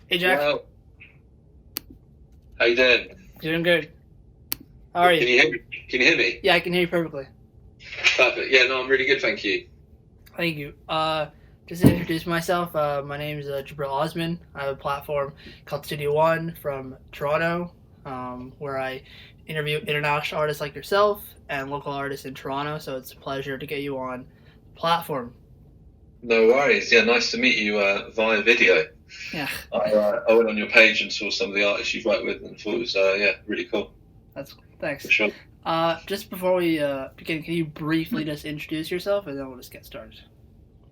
Hey Jack, Well, how you doing? doing good. How are Can you? you hear me? Can you hear me? Yeah, I can hear you perfectly. Perfect. Yeah, no, I'm really good, thank you. Thank you. Just to introduce myself, my name is Jibril Osman. I have a platform called Studio One from Toronto, where I interview international artists like yourself and local artists in Toronto. So it's a pleasure to get you on the platform. No worries. Yeah, nice to meet you via video. Yeah, I went on your page and saw some of the artists you've worked with and thought it was yeah, really cool that's for thanks. sure. Just before we begin, can you briefly just introduce yourself and then we'll just get started?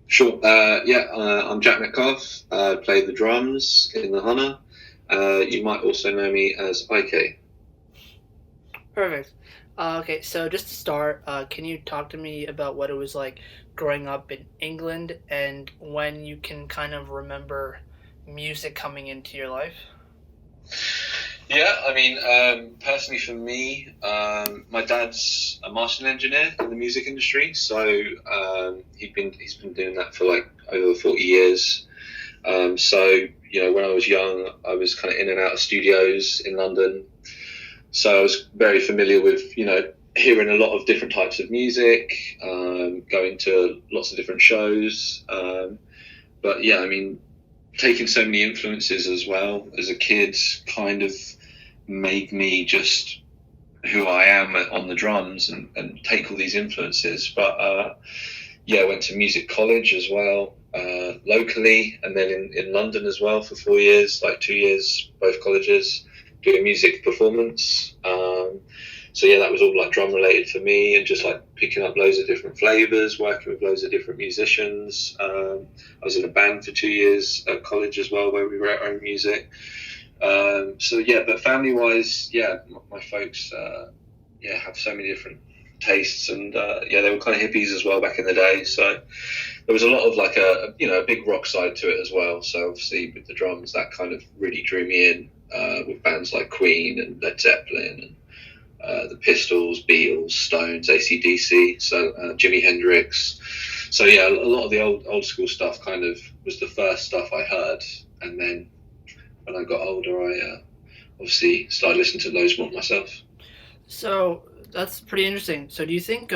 Sure. I'm Jack Metcalfe. I play the drums in the Hunna. You might also know me as IK. Perfect. Okay, so just to start, can you talk to me about what it was like growing up in England and when you can kind of remember music coming into your life? Yeah, I mean, personally for me, my dad's a mastering engineer in the music industry, so he's been doing that for like over 40 years. When I was young, I was kind of in and out of studios in London, so I was very familiar with hearing a lot of different types of music, going to lots of different shows. But yeah, I mean, taking so many influences as well as a kid kind of made me just who I am on the drums and take all these influences. But I went to music college as well, locally, and then in London as well for 4 years, like 2 years, both colleges, doing music performance. That was all like drum related for me, and just like picking up loads of different flavors, working with loads of different musicians. I was in a band for 2 years at college as well, where we wrote our own music. But family wise, my folks, have so many different tastes, and they were kind of hippies as well back in the day. So there was a lot of like a big rock side to it as well. So obviously with the drums, that kind of really drew me in, with bands like Queen and Led Zeppelin and the Pistols, Beatles, Stones, AC/DC, so Jimi Hendrix. So yeah, a lot of the old school stuff kind of was the first stuff I heard, and then when I got older, I obviously started listening to loads more myself. So that's pretty interesting. So do you think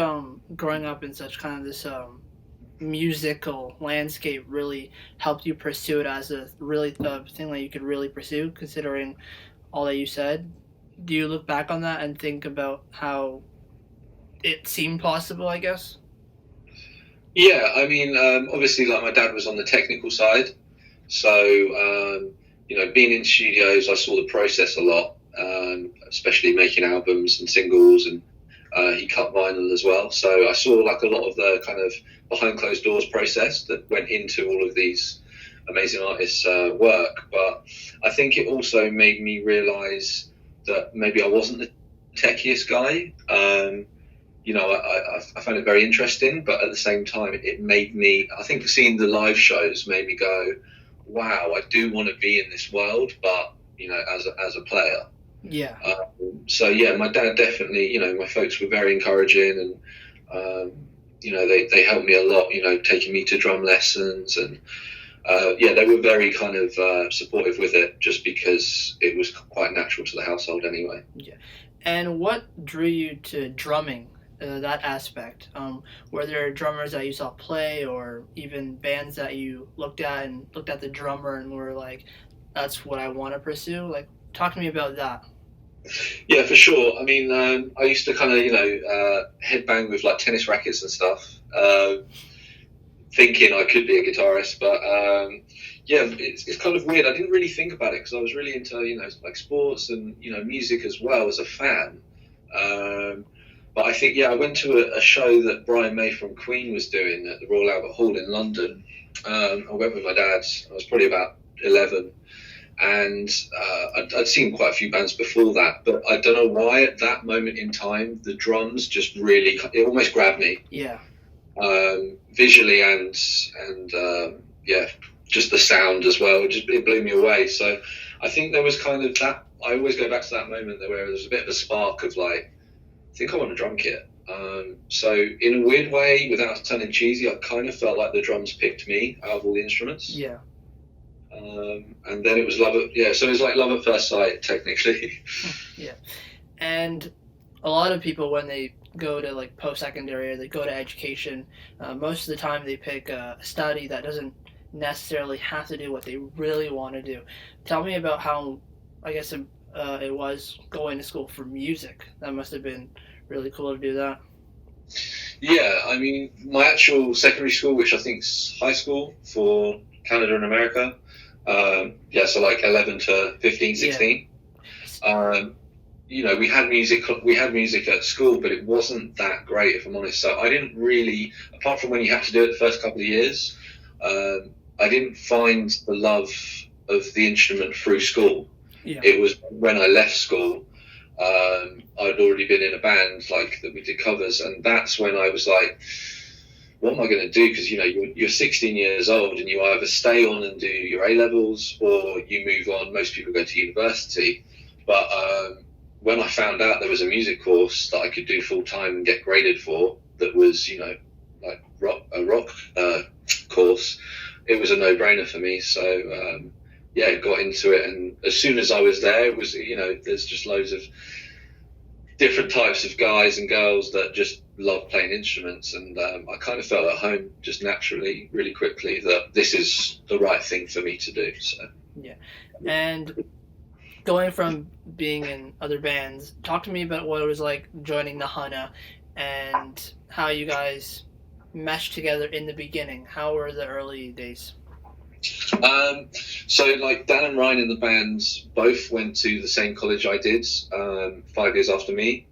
growing up in such kind of this musical landscape really helped you pursue it as a really thing that you could really pursue, considering all that you said? Do you look back on that and think about how it seemed possible, I guess? Yeah, I mean, obviously, like my dad was on the technical side, so being in studios, I saw the process a lot, especially making albums and singles, and he cut vinyl as well. So I saw like a lot of the kind of behind closed doors process that went into all of these amazing artists' work. But I think it also made me realise that maybe I wasn't the techiest guy. I found it very interesting, but at the same time, it made me, I think seeing the live shows made me go, wow, I do want to be in this world, but, as a player. Yeah. My dad definitely, my folks were very encouraging, and, they helped me a lot, taking me to drum lessons, and, they were very kind of supportive with it, just because it was quite natural to the household anyway. Yeah. And what drew you to drumming, that aspect? Were there drummers that you saw play, or even bands that you looked at and looked at the drummer and were like, that's what I want to pursue? Like, talk to me about that. Yeah, for sure. I mean, I used to kind of, headbang with like tennis rackets and stuff, thinking I could be a guitarist. But it's kind of weird. I didn't really think about it because I was really into, like sports and, music as well as a fan. But I think, I went to a show that Brian May from Queen was doing at the Royal Albert Hall in London. I went with my dad. I was probably about 11. And I'd seen quite a few bands before that, but I don't know why at that moment in time the drums just really, it almost grabbed me, Yeah. visually and just the sound as well. It blew me away. So I think there was kind of that. I always go back to that moment where there's a bit of a spark of like, I think I want a drum kit. So in a weird way, without sounding cheesy, I kind of felt like the drums picked me out of all the instruments. Yeah. And then it was so it was like love at first sight, technically. Yeah. And a lot of people, when they go to like post-secondary or they go to education, most of the time they pick a study that doesn't necessarily have to do what they really want to do. Tell me about how, I guess, it was going to school for music. That must have been really cool to do that. Yeah, I mean, my actual secondary school, which I think is high school for Canada and America, so like 11 to 15, 16. Yeah. We had music at school, but it wasn't that great, if I'm honest. So I didn't really, apart from when you had to do it the first couple of years, I didn't find the love of the instrument through school. Yeah. It was when I left school, I'd already been in a band like that we did covers, and that's when I was like, what am I going to do? Because you're 16 years old and you either stay on and do your A-levels or you move on. Most people go to university, but when I found out there was a music course that I could do full time and get graded for, that was like a rock course, it was a no-brainer for me. So got into it, and as soon as I was there, it was there's just loads of different types of guys and girls that just love playing instruments, and I kind of felt at home just naturally, really quickly, that this is the right thing for me to do. So yeah. And going from being in other bands, talk to me about what it was like joining the Hunna and how you guys meshed together in the beginning. How were the early days? So like Dan and Ryan in the band both went to the same college I did, 5 years after me.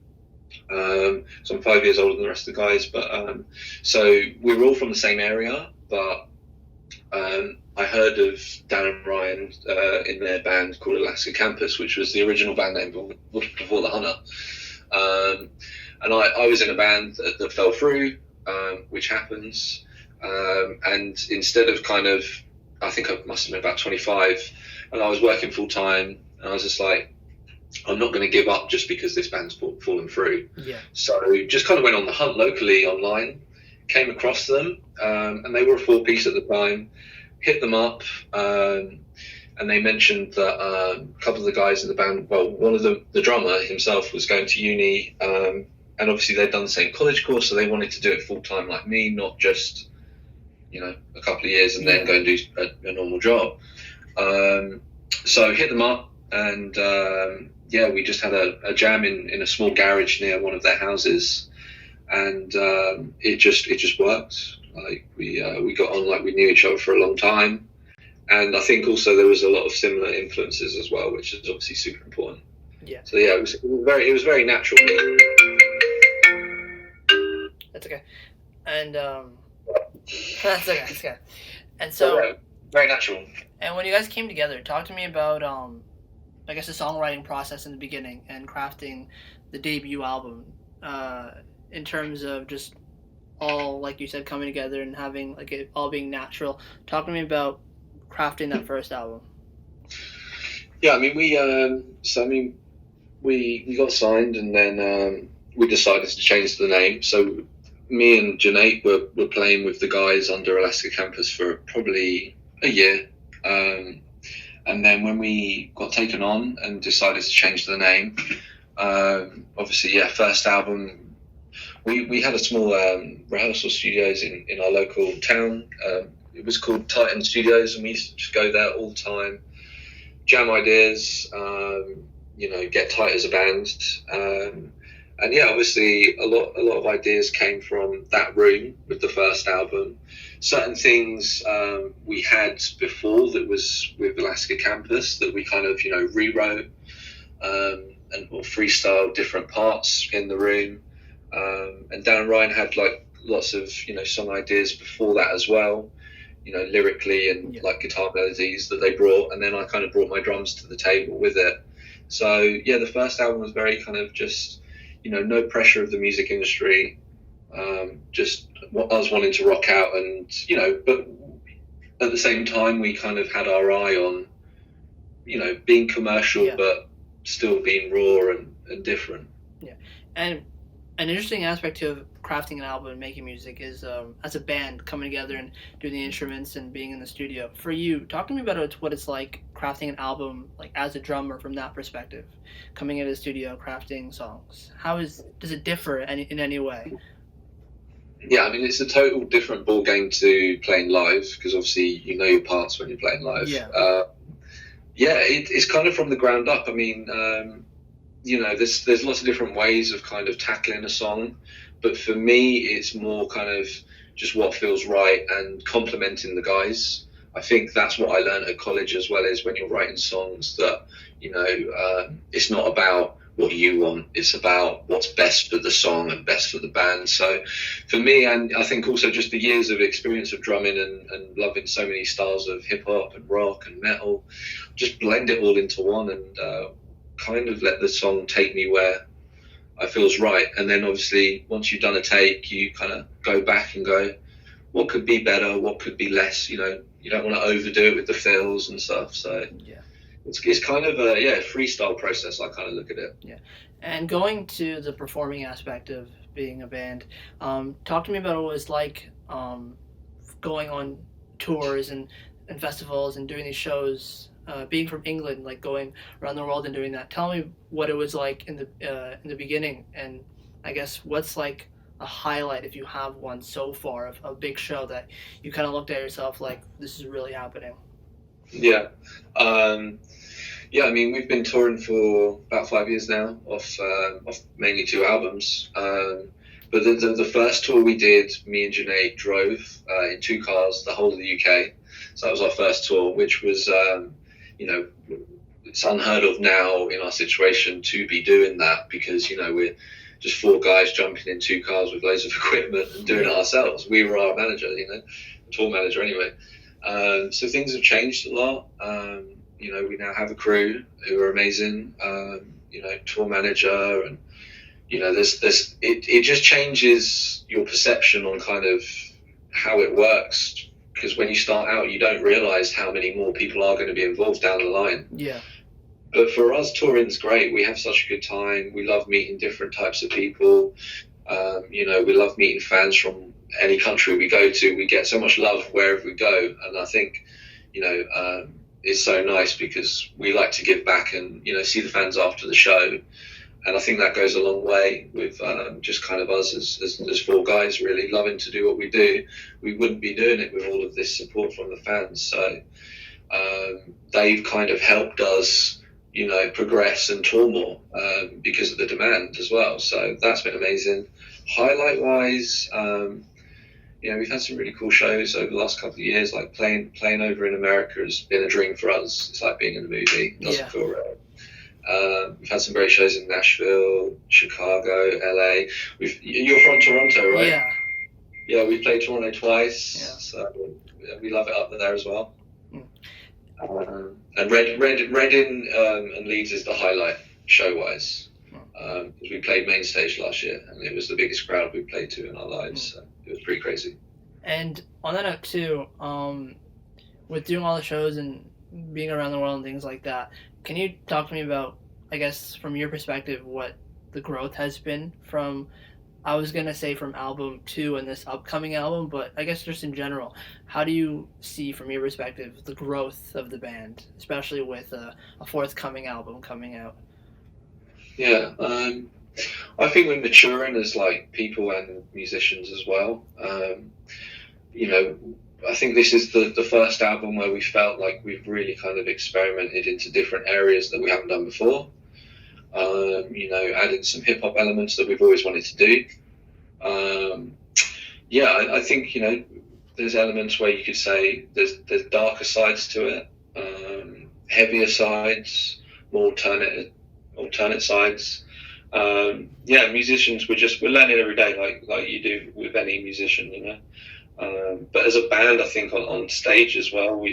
So I'm 5 years older than the rest of the guys, but so we were all from the same area, but I heard of Dan and Ryan in their band called Alaska Campus, which was the original band name before the Hunna. And I was in a band that fell through, which happens. And instead of I think I must have been about 25, and I was working full time, and I was just like, I'm not going to give up just because this band's fallen through. Yeah. So just kind of went on the hunt locally online, came across them, and they were a 4-piece at the time, hit them up, and they mentioned that a couple of the guys in the band, well, one of the drummer himself was going to uni, and obviously they'd done the same college course, so they wanted to do it full time like me, not just a couple of years and then go and do a normal job. So hit them up, and we just had a jam in a small garage near one of their houses, and it just worked. Like we got on like we knew each other for a long time, and I think also there was a lot of similar influences as well, which is obviously super important. Yeah. So yeah, it was very natural. That's okay, and that's okay. And so very natural. And when you guys came together, talk to me about I guess the songwriting process in the beginning and crafting the debut album, in terms of just all, like you said, coming together and having like it all being natural. Talk to me about crafting that first album. Yeah, I mean we got signed, and then we decided to change the name. So me and Junate were playing with the guys under Alaska Campus for probably a year. And then when we got taken on and decided to change the name, obviously, first album, we had a small rehearsal studios in our local town. It was called Titan Studios, and we used to just go there all the time, jam ideas, get tight as a band. And obviously a lot of ideas came from that room with the first album. Certain things we had before that was with Alaska Campus that we kind of rewrote or freestyled different parts in the room. And Dan and Ryan had like lots of song ideas before that as well, lyrically and like guitar melodies that they brought, and then I kind of brought my drums to the table with it. So the first album was very kind of just no pressure of the music industry, just us wanting to rock out, and but at the same time we kind of had our eye on being commercial but still being raw and different. Yeah. And an interesting aspect to crafting an album and making music is as a band coming together and doing the instruments and being in the studio. For you, talk to me about what it's like crafting an album, like as a drummer from that perspective, coming into the studio, crafting songs. Does it differ in any way? Yeah, I mean, it's a total different ball game to playing live, because obviously you know your parts when you're playing live. Yeah. It's kind of from the ground up. I mean, there's lots of different ways of kind of tackling a song, but for me, it's more kind of just what feels right and complimenting the guys. I think that's what I learned at college as well, is when you're writing songs that, it's not about what you want, it's about what's best for the song and best for the band. So for me, and I think also just the years of experience of drumming and loving so many styles of hip hop and rock and metal, just blend it all into one and kind of let the song take me where I feels right. And then obviously once you've done a take, you kind of go back and go, what could be better, what could be less, you don't want to overdo it with the fills and stuff. So yeah. It's kind of a freestyle process. I kind of look at it. Yeah, and going to the performing aspect of being a band, talk to me about what it was like going on tours and festivals and doing these shows. Being from England, like going around the world and doing that. Tell me what it was like in the beginning, and I guess what's like a highlight, if you have one so far, of a big show that you kind of looked at yourself like, this is really happening. Yeah. I mean, we've been touring for about 5 years now, off mainly 2 albums. But the first tour we did, me and Junate drove in 2 cars the whole of the UK. So that was our first tour, which was, it's unheard of now in our situation to be doing that, because, we're just 4 guys jumping in 2 cars with loads of equipment and doing it ourselves. We were our manager, tour manager anyway. So things have changed a lot. We now have a crew who are amazing, tour manager, and, it just changes your perception on kind of how it works, because when you start out, you don't realize how many more people are going to be involved down the line. Yeah. But for us, touring's great. We have such a good time. We love meeting different types of people. We love meeting fans from any country we go to. We get so much love wherever we go, and I think it's so nice because we like to give back and see the fans after the show, and I think that goes a long way with just kind of us as 4 guys really loving to do what we do. We wouldn't be doing it with all of this support from the fans, so they've kind of helped us progress and tour more because of the demand as well, so that's been amazing. Highlight wise, we've had some really cool shows over the last couple of years. Like playing over in America has been a dream for us. It's like being in the movie. It doesn't feel real. We've had some great shows in Nashville, Chicago, LA. You're from Toronto, right? Yeah. Yeah, we've played Toronto twice, so we love it up there as well. And Reading and Leeds is the highlight show-wise. We played main stage last year, and it was the biggest crowd we've played to in our lives. So it was pretty crazy. And on that note too, with doing all the shows and being around the world and things like that, can you talk to me about, I guess, from your perspective, what the growth has been from, I was going to say from album 2 and this upcoming album, but I guess just in general, how do you see from your perspective the growth of the band, especially with a forthcoming album coming out? Yeah, I think we're maturing as like people and musicians as well. I think this is the first album where we felt like we've really kind of experimented into different areas that we haven't done before. Adding some hip hop elements that we've always wanted to do. I think there's elements where you could say there's darker sides to it, heavier sides, more alternate sides. Musicians, we're learning every day, like you do with any musician, but as a band, I think on stage as well,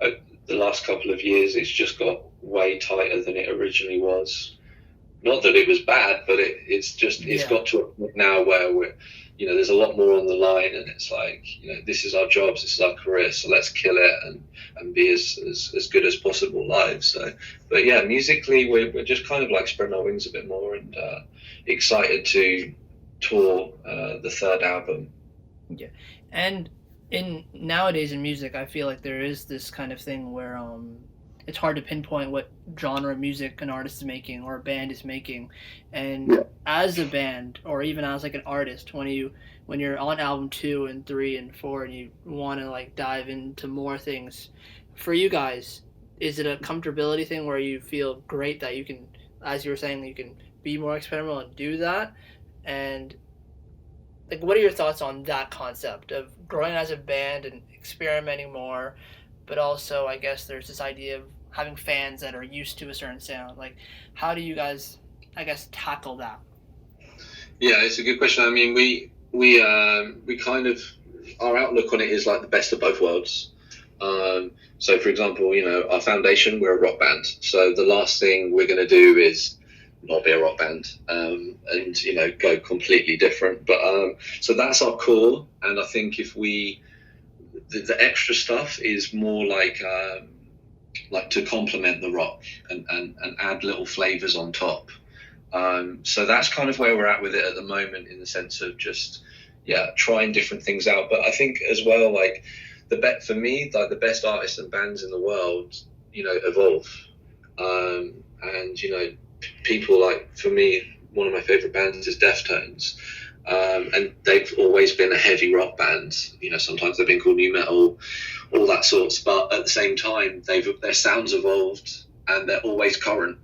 the last couple of years, it's just got way tighter than it originally was. Not that it was bad, but it's got to a point now where there's a lot more on the line, and it's like, this is our jobs, this is our career, so let's kill it and be as good as possible live. So, but yeah, musically, we're just kind of like spreading our wings a bit more and excited to tour the third album. Yeah, and in nowadays in music, I feel like there is this kind of thing where it's hard to pinpoint what genre of music an artist is making or a band is making, and Yeah. as a band or even as like an artist, when you're on album 2 and 3 and 4 and you want to like dive into more things, for you guys, is it a comfortability thing where you feel great that you can, as you were saying, you can be more experimental and do that, and like what are your thoughts on that concept of growing as a band and experimenting more, but also I guess there's this idea of having fans that are used to a certain sound. Like how do you guys, I guess, tackle that? Yeah, it's a good question. I mean, we kind of, our outlook on it is like the best of both worlds. So, for example, our foundation, we're a rock band. So the last thing we're going to do is not be a rock band, and go completely different. But so that's our core, and I think if the extra stuff is more like to complement the rock and add little flavors on top. So that's kind of where we're at with it at the moment, in the sense of just trying different things out. But I think as well, like for me, like the best artists and bands in the world, evolve, and people like, for me, one of my favorite bands is Deftones. And they've always been a heavy rock band. Sometimes they've been called new metal, all that sorts. But at the same time, their sounds evolved, and they're always current.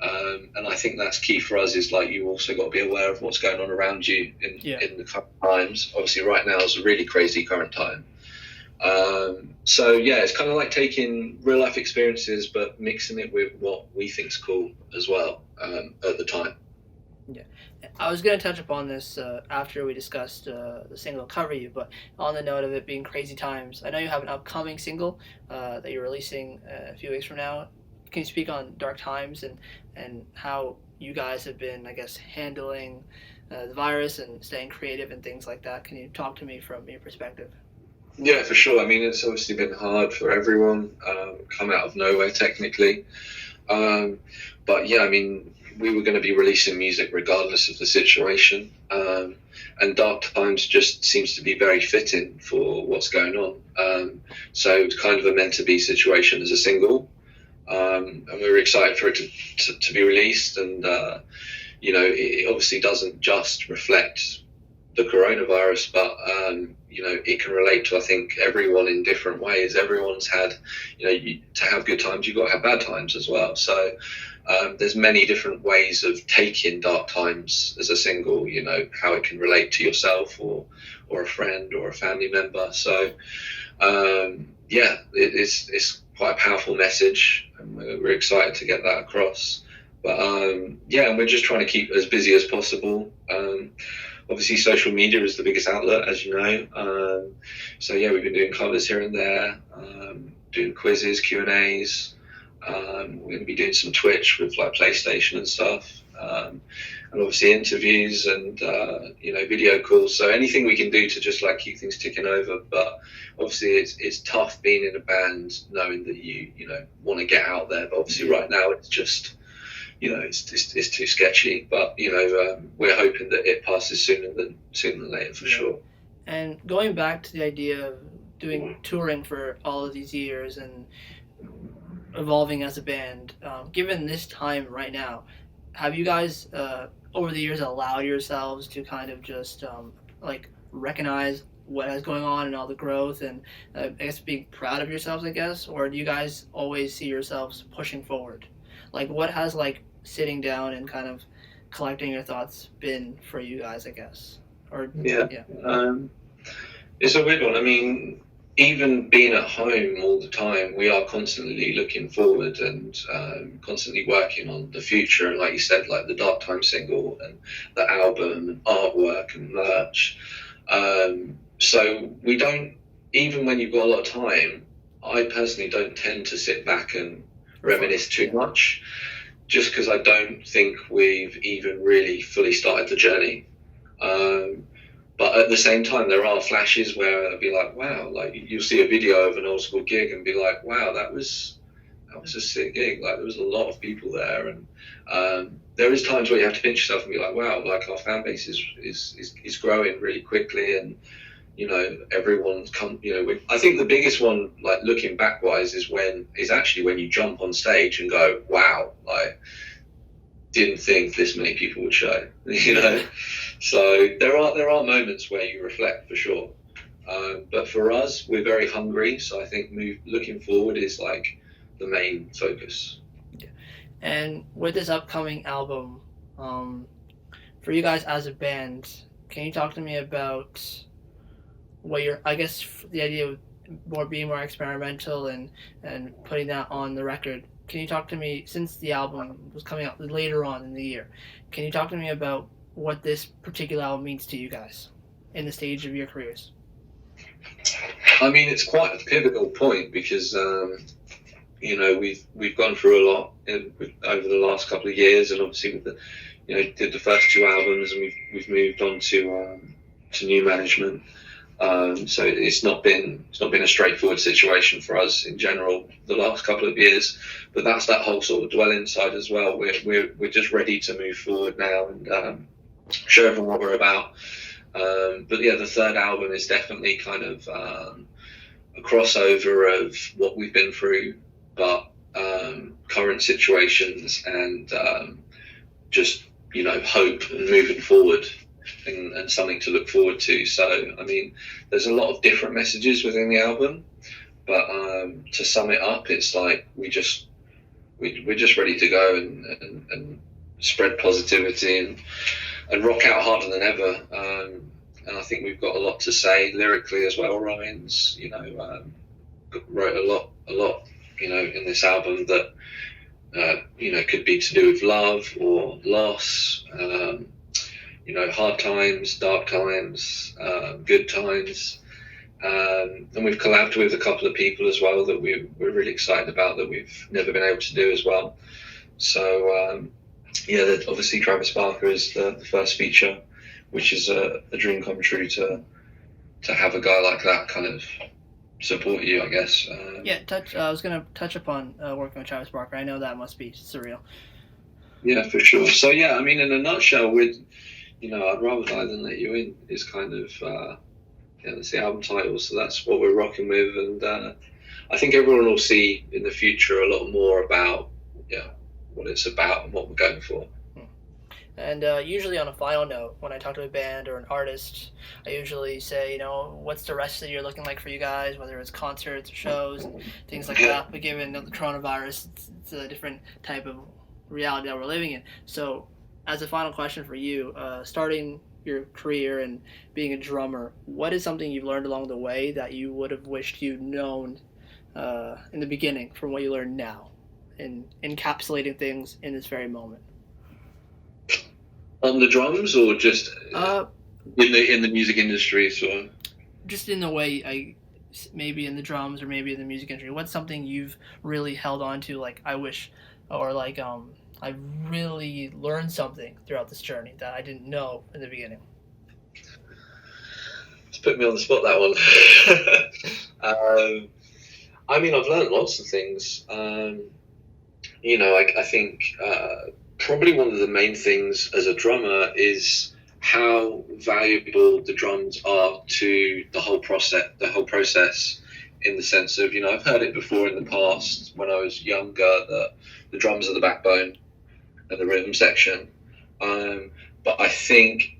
And I think that's key for us. Is like, you also got to be aware of what's going on around you in the current times. Obviously, right now is a really crazy current time. So it's kind of like taking real life experiences, but mixing it with what we think's cool as well at the time. Yeah, I was going to touch upon this after we discussed the single Cover You, but on the note of it being crazy times, I know you have an upcoming single that you're releasing a few weeks from now. Can you speak on Dark Times and how you guys have been, I guess, handling the virus and staying creative and things like that? Can you talk to me from your perspective? Yeah, for sure. I mean, it's obviously been hard for everyone, come out of nowhere technically. But yeah, I mean, we were going to be releasing music regardless of the situation. And Dark Times just seems to be very fitting for what's going on. So it's kind of a meant to be situation as a single. And we were excited for it to be released. And, it obviously doesn't just reflect the coronavirus, but it can relate to, I think, everyone in different ways. Everyone's had, to have good times, you've got to have bad times as well. So there's many different ways of taking Dark Times as a single, how it can relate to yourself or a friend or a family member. So it's quite a powerful message, and we're excited to get that across. But and we're just trying to keep as busy as possible. Obviously, social media is the biggest outlet, as you know. We've been doing covers here and there, doing quizzes, Q&As. We're going to be doing some Twitch with like PlayStation and stuff, and obviously interviews and video calls. So anything we can do to just like keep things ticking over. But obviously, it's tough being in a band knowing that you want to get out there. But obviously, right now it's just, it's too sketchy, but we're hoping that it passes sooner than later, for sure. And going back to the idea of doing touring for all of these years and evolving as a band, given this time right now, have you guys over the years allowed yourselves to kind of just recognize what is going on and all the growth, and I guess being proud of yourselves, I guess, or do you guys always see yourselves pushing forward? Like, what has sitting down and kind of collecting your thoughts been for you guys, I guess? It's a weird one. I mean, even being at home all the time, we are constantly looking forward and constantly working on the future. And like you said, like the Dark Time single and the album and artwork and merch. So we don't, even when you've got a lot of time, I personally don't tend to sit back and reminisce too much, just because I don't think we've even really fully started the journey. But at the same time, there are flashes where I'll be like, wow, like you'll see a video of an old school gig and be like, wow, that was that was a sick gig. Like, there was a lot of people there, and there is times where you have to pinch yourself and be like, wow, like, our fan base is growing really quickly, and everyone's come. I think the biggest one, like, looking backwise, is actually when you jump on stage and go, wow, like, didn't think this many people would show. So there are moments where you reflect, for sure. But for us, we're very hungry, so I think looking forward is like the main focus. Yeah. And with this upcoming album, for you guys as a band, can you talk to me about what the idea of being more experimental and putting that on the record? Can you talk to me, since the album was coming out later on in the year, can you talk to me about what this particular album means to you guys in the stage of your careers? I mean, it's quite a pivotal point because we've gone through a lot over the last couple of years, and obviously with did the first 2 albums, and we've moved on to new management. So it's not been a straightforward situation for us in general the last couple of years, but that's that whole sort of dwell inside as well. We're just ready to move forward now and show everyone what we're about. But yeah, the third album is definitely kind of a crossover of what we've been through, but current situations and just hope and moving forward. And something to look forward to. So, I mean, there's a lot of different messages within the album, but to sum it up, it's like we're just ready to go and spread positivity and rock out harder than ever. And I think we've got a lot to say lyrically as well. Ryan's, wrote a lot, in this album that could be to do with love or loss. Hard times, dark times, good times. And we've collabed with a couple of people as well that we're really excited about that we've never been able to do as well. So, obviously Travis Barker is the first feature, which is a dream come true to have a guy like that kind of support you, I guess. I was going to touch upon working with Travis Barker. I know that must be surreal. Yeah, for sure. So, I mean, in a nutshell, I'd rather die than let you in is kind of, that's the album title. So that's what we're rocking with. And I think everyone will see in the future a lot more about, what it's about and what we're going for. And usually on a final note, when I talk to a band or an artist, I usually say, what's the rest of the year looking like for you guys, whether it's concerts or shows and things like that. But given the coronavirus, it's a different type of reality that we're living in. So, as a final question for you, starting your career and being a drummer, what is something you've learned along the way that you would have wished you'd known in the beginning from what you learn now, in encapsulating things in this very moment? On the drums, or just in the music industry? So just in the way, maybe in the drums or maybe in the music industry. What's something you've really held on to, like I wish, or like I really learned something throughout this journey that I didn't know in the beginning? It's put me on the spot, that one. I mean, I've learned lots of things. I think probably one of the main things as a drummer is how valuable the drums are to the whole process, in the sense of, I've heard it before in the past when I was younger that the drums are the backbone and the rhythm section. But I think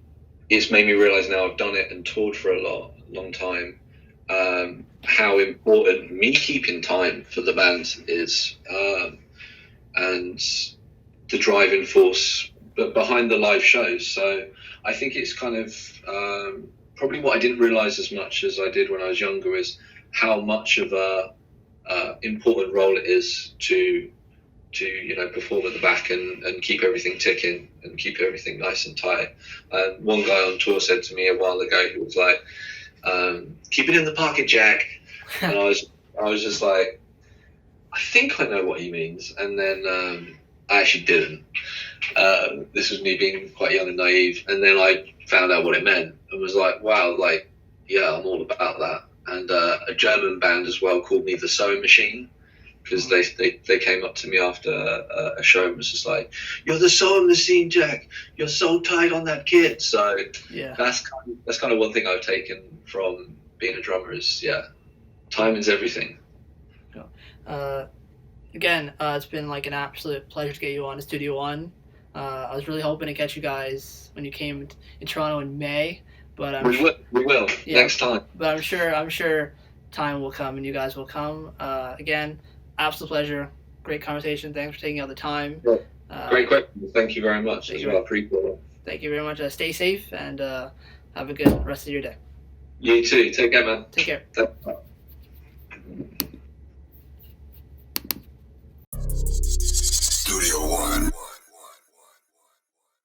it's made me realise now I've done it and toured for a long time, how important me keeping time for the band is, and the driving force behind the live shows. So I think it's kind of probably what I didn't realise as much as I did when I was younger is how much of a important role it is to perform at the back and keep everything ticking and keep everything nice and tight. One guy on tour said to me a while ago, he was like, keep it in the pocket, Jack. And I was just like, I think I know what he means. And then I actually didn't. This was me being quite young and naive. And then I found out what it meant and was like, wow, like, yeah, I'm all about that. And a German band as well called me the Sewing Machine. because they came up to me after a show and was just like, "You're the soul of the scene, Jack. You're so tight on that kit." So Yeah. that's kind of one thing I've taken from being a drummer is time is everything. Again, it's been like an absolute pleasure to get you on to Studio One. I was really hoping to catch you guys when you came in Toronto in May, but We will next time. But I'm sure time will come and you guys will come. Again, absolute pleasure. Great conversation. Thanks for taking out the time. Yeah. Great question. Thank you very much as well. Appreciate it. Thank you very much. Stay safe and have a good rest of your day. You too. Take care, man. Take care. Studio One.